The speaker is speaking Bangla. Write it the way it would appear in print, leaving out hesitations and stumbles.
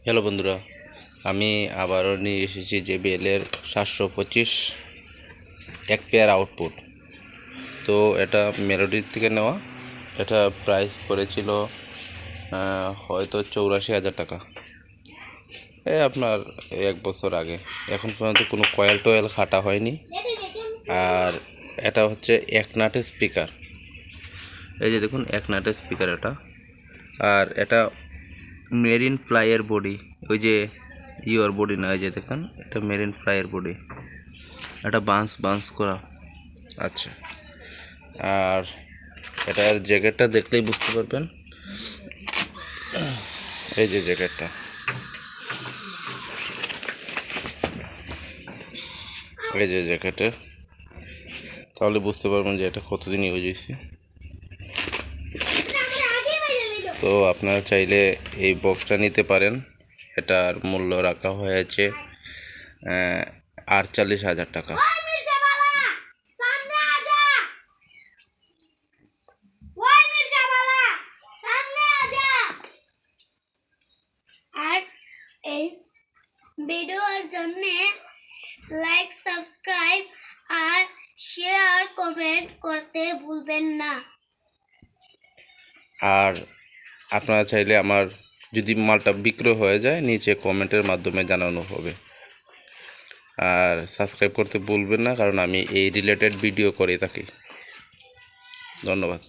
হ্যালো বন্ধুরা, আমি আবারও নিয়ে এসেছি JBL এর 725 এক পেয়ার আউটপুট। তো এটা মেলোডির থেকে নেওয়া। এটা প্রাইস পড়েছিল হয়তো 84,000 টাকা, আপনার 1 বছর আগে। এখন পর্যন্ত কোনো কয়েল টয়েল খাটা হয়নি। আর এটা হচ্ছে এক নাটের স্পিকার, এই যে দেখুন এক নাটের স্পিকার এটা। আর এটা মেরিন ফ্লাইয়ের বডি, ওই যে ইয়োর বডি না, এই যে দেখেন এটা মেরিন ফ্লাইয়ের বডি, এটা বান্স করা। আচ্ছা, আর এটার জ্যাকেটটা দেখলেই বুঝতে পারবেন, এই যে জ্যাকেটটা, এই যে জ্যাকেটে, তাহলে বুঝতে পারবেন যে এটা কতদিন ইউজ হয়েছে। তো আপনারা চাইলে এই বক্সটা নিতে পারেন। এটার মূল্য রাখা হয়েছে 48,000 টাকা। আর এই ভিডিওর জন্য লাইক, সাবস্ক্রাইব আর শেয়ার, কমেন্ট করতে ভুলবেন না। আর আপনারা চাইলে আমার যদি মালটা বিক্রয় হয়ে যায়, নিচে কমেন্টের মাধ্যমে জানানো হবে। আর সাবস্ক্রাইব করতে ভুলবেন না, কারণ আমি এই রিলেটেড ভিডিও করে থাকি। ধন্যবাদ।